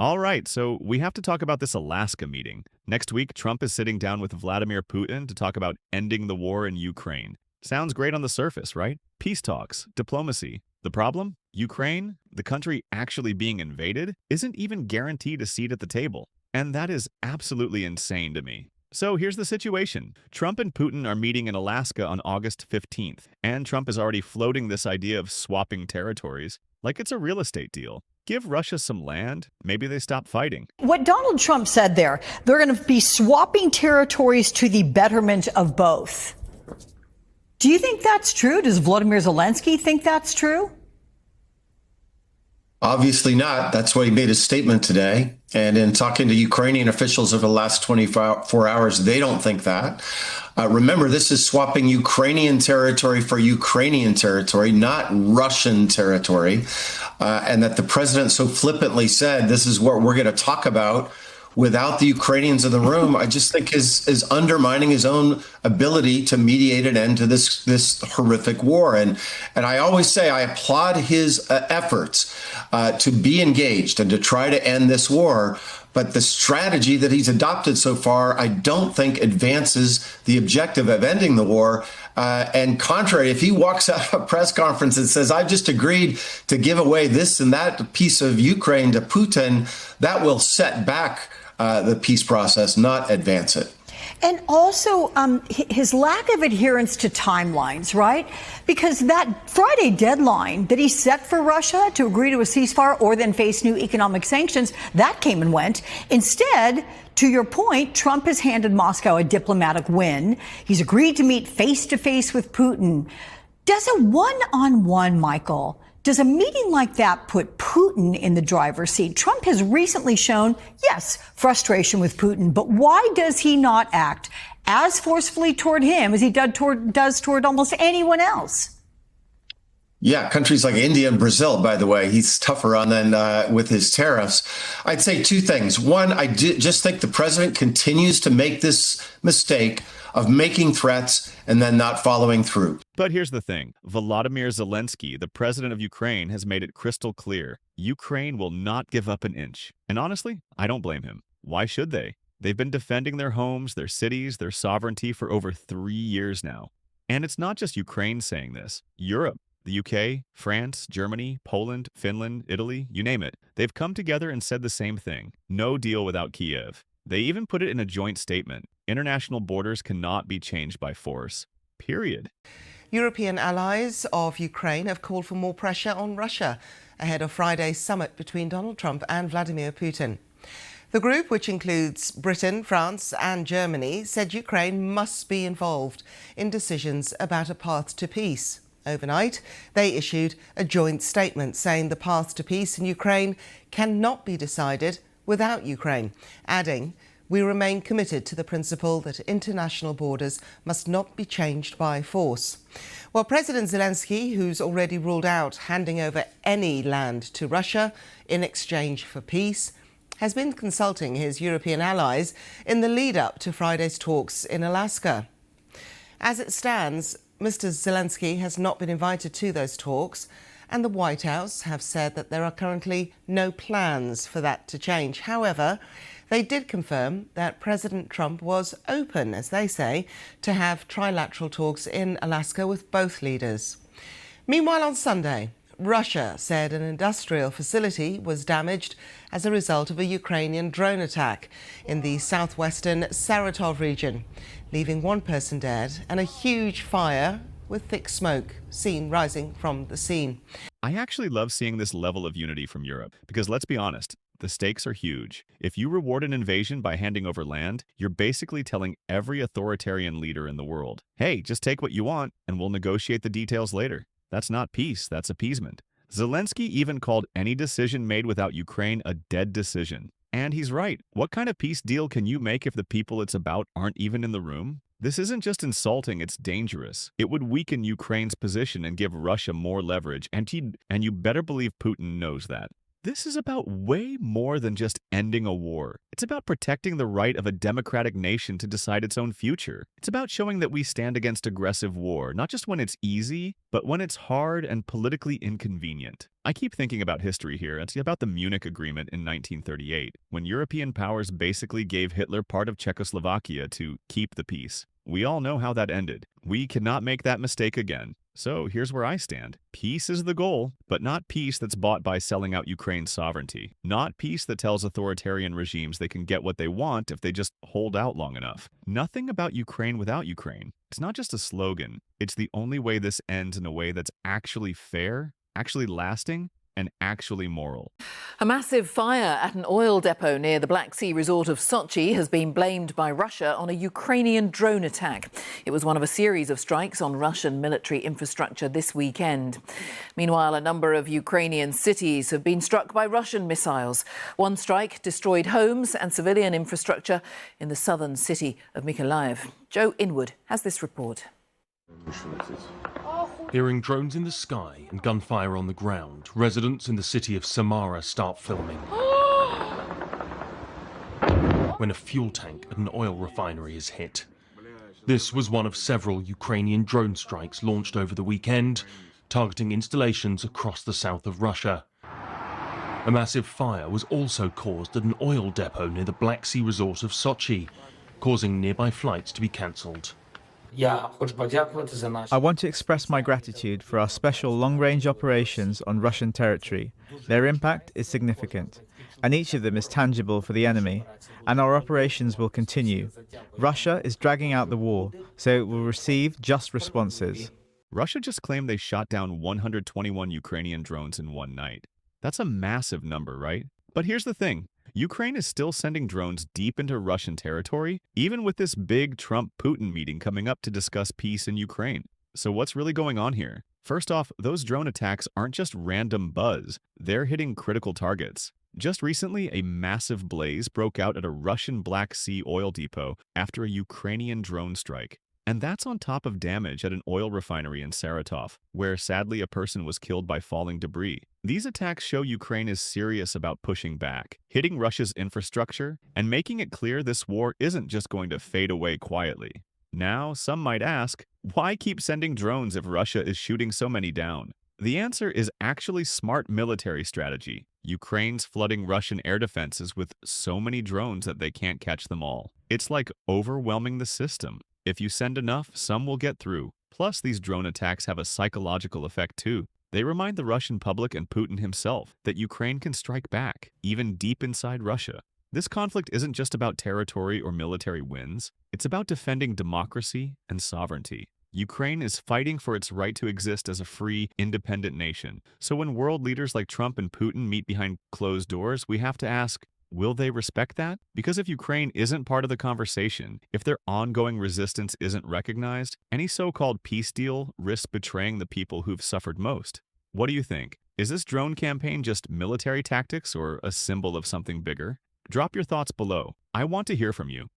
All right, so we have to talk about this Alaska meeting. Next week, Trump is sitting down with Vladimir Putin to talk about ending the war in Ukraine. Sounds great on the surface, right? Peace talks, diplomacy. The problem? Ukraine, the country actually being invaded, isn't even guaranteed a seat at the table. And that is absolutely insane to me. So here's the situation. Trump and Putin are meeting in Alaska on August 15th, and Trump is already floating this idea of swapping territories like it's a real estate deal. Give Russia some land, maybe they stop fighting. What Donald Trump said there, they're going to be swapping territories to the betterment of both. Do you think that's true? Does Volodymyr Zelensky think that's true? Obviously not. That's why he made a statement today. And in talking to Ukrainian officials over the last 24 hours, they don't think that. Remember, this is swapping Ukrainian territory for Ukrainian territory, not Russian territory. And that the president so flippantly said, this is what we're going to talk about without the Ukrainians in the room, I just think is undermining his own ability to mediate an end to this horrific war. And I always say I applaud his efforts to be engaged and to try to end this war. But the strategy that he's adopted so far, I don't think advances the objective of ending the war. And contrary, if he walks out of a press conference and says, I've just agreed to give away this and that piece of Ukraine to Putin, that will set back the peace process, not advance it. And also his lack of adherence to timelines, right? Because that Friday deadline that he set for Russia to agree to a ceasefire or then face new economic sanctions, that came and went. Instead, to your point, Trump has handed Moscow a diplomatic win. He's agreed to meet face to face with Putin. Does a one-on-one, Michael, does a meeting like that put Putin in the driver's seat? Trump has recently shown, yes, frustration with Putin, but why does he not act as forcefully toward him as he does toward almost anyone else? Yeah, countries like India and Brazil, by the way, he's tougher on than with his tariffs. I'd say two things. One, I just think the president continues to make this mistake of making threats and then not following through. But here's the thing. Volodymyr Zelensky, the president of Ukraine, has made it crystal clear. Ukraine will not give up an inch. And honestly, I don't blame him. Why should they? They've been defending their homes, their cities, their sovereignty for over 3 years now. And it's not just Ukraine saying this. Europe, the UK, France, Germany, Poland, Finland, Italy, you name it. They've come together and said the same thing. No deal without Kyiv. They even put it in a joint statement. International borders cannot be changed by force. Period. European allies of Ukraine have called for more pressure on Russia ahead of Friday's summit between Donald Trump and Vladimir Putin. The group, which includes Britain, France and Germany, said Ukraine must be involved in decisions about a path to peace. Overnight, they issued a joint statement saying the path to peace in Ukraine cannot be decided without Ukraine, adding, "We remain committed to the principle that international borders must not be changed by force." Well, President Zelensky, who's already ruled out handing over any land to Russia in exchange for peace, has been consulting his European allies in the lead-up to Friday's talks in Alaska. As it stands, Mr. Zelensky has not been invited to those talks, and the White House have said that there are currently no plans for that to change. However, they did confirm that President Trump was open, as they say, to have trilateral talks in Alaska with both leaders. Meanwhile, on Sunday, Russia said an industrial facility was damaged as a result of a Ukrainian drone attack in the southwestern Saratov region, leaving one person dead and a huge fire with thick smoke seen rising from the scene. I actually love seeing this level of unity from Europe because let's be honest, the stakes are huge. If you reward an invasion by handing over land, you're basically telling every authoritarian leader in the world, hey, just take what you want and we'll negotiate the details later. That's not peace, that's appeasement. Zelensky even called any decision made without Ukraine a dead decision. And he's right. What kind of peace deal can you make if the people it's about aren't even in the room? This isn't just insulting, it's dangerous. It would weaken Ukraine's position and give Russia more leverage, and you better believe Putin knows that. This is about way more than just ending a war. It's about protecting the right of a democratic nation to decide its own future. It's about showing that we stand against aggressive war, not just when it's easy, but when it's hard and politically inconvenient. I keep thinking about history here. It's about the Munich Agreement in 1938, when European powers basically gave Hitler part of Czechoslovakia to keep the peace. We all know how that ended. We cannot make that mistake again. So here's where I stand. Peace is the goal, but not peace that's bought by selling out Ukraine's sovereignty. Not peace that tells authoritarian regimes they can get what they want if they just hold out long enough. Nothing about Ukraine without Ukraine. It's not just a slogan. It's the only way this ends in a way that's actually fair, actually lasting, and actually moral. A massive fire at an oil depot near the Black Sea resort of Sochi has been blamed by Russia on a Ukrainian drone attack. It was one of a series of strikes on Russian military infrastructure this weekend. Meanwhile, a number of Ukrainian cities have been struck by Russian missiles. One strike destroyed homes and civilian infrastructure in the southern city of Mykolaiv. Joe Inwood has this report. Hearing drones in the sky and gunfire on the ground, residents in the city of Samara start filming. When a fuel tank at an oil refinery is hit. This was one of several Ukrainian drone strikes launched over the weekend, targeting installations across the south of Russia. A massive fire was also caused at an oil depot near the Black Sea resort of Sochi, causing nearby flights to be cancelled. I want to express my gratitude for our special long-range operations on Russian territory. Their impact is significant, and each of them is tangible for the enemy, and our operations will continue. Russia is dragging out the war, so it will receive just responses. Russia just claimed they shot down 121 Ukrainian drones in one night. That's a massive number, right? But here's the thing. Ukraine is still sending drones deep into Russian territory, even with this big Trump-Putin meeting coming up to discuss peace in Ukraine. So what's really going on here? First off, those drone attacks aren't just random buzz. They're hitting critical targets. Just recently, a massive blaze broke out at a Russian Black Sea oil depot after a Ukrainian drone strike. And that's on top of damage at an oil refinery in Saratov, where sadly a person was killed by falling debris. These attacks show Ukraine is serious about pushing back, hitting Russia's infrastructure, and making it clear this war isn't just going to fade away quietly. Now, some might ask, why keep sending drones if Russia is shooting so many down? The answer is actually smart military strategy. Ukraine's flooding Russian air defenses with so many drones that they can't catch them all. It's like overwhelming the system. If you send enough, some will get through. Plus, these drone attacks have a psychological effect too. They remind the Russian public and Putin himself that Ukraine can strike back, even deep inside Russia. This conflict isn't just about territory or military wins. It's about defending democracy and sovereignty. Ukraine is fighting for its right to exist as a free, independent nation. So when world leaders like Trump and Putin meet behind closed doors, we have to ask, will they respect that? Because if Ukraine isn't part of the conversation, if their ongoing resistance isn't recognized, any so-called peace deal risks betraying the people who've suffered most. What do you think? Is this drone campaign just military tactics or a symbol of something bigger? Drop your thoughts below. I want to hear from you.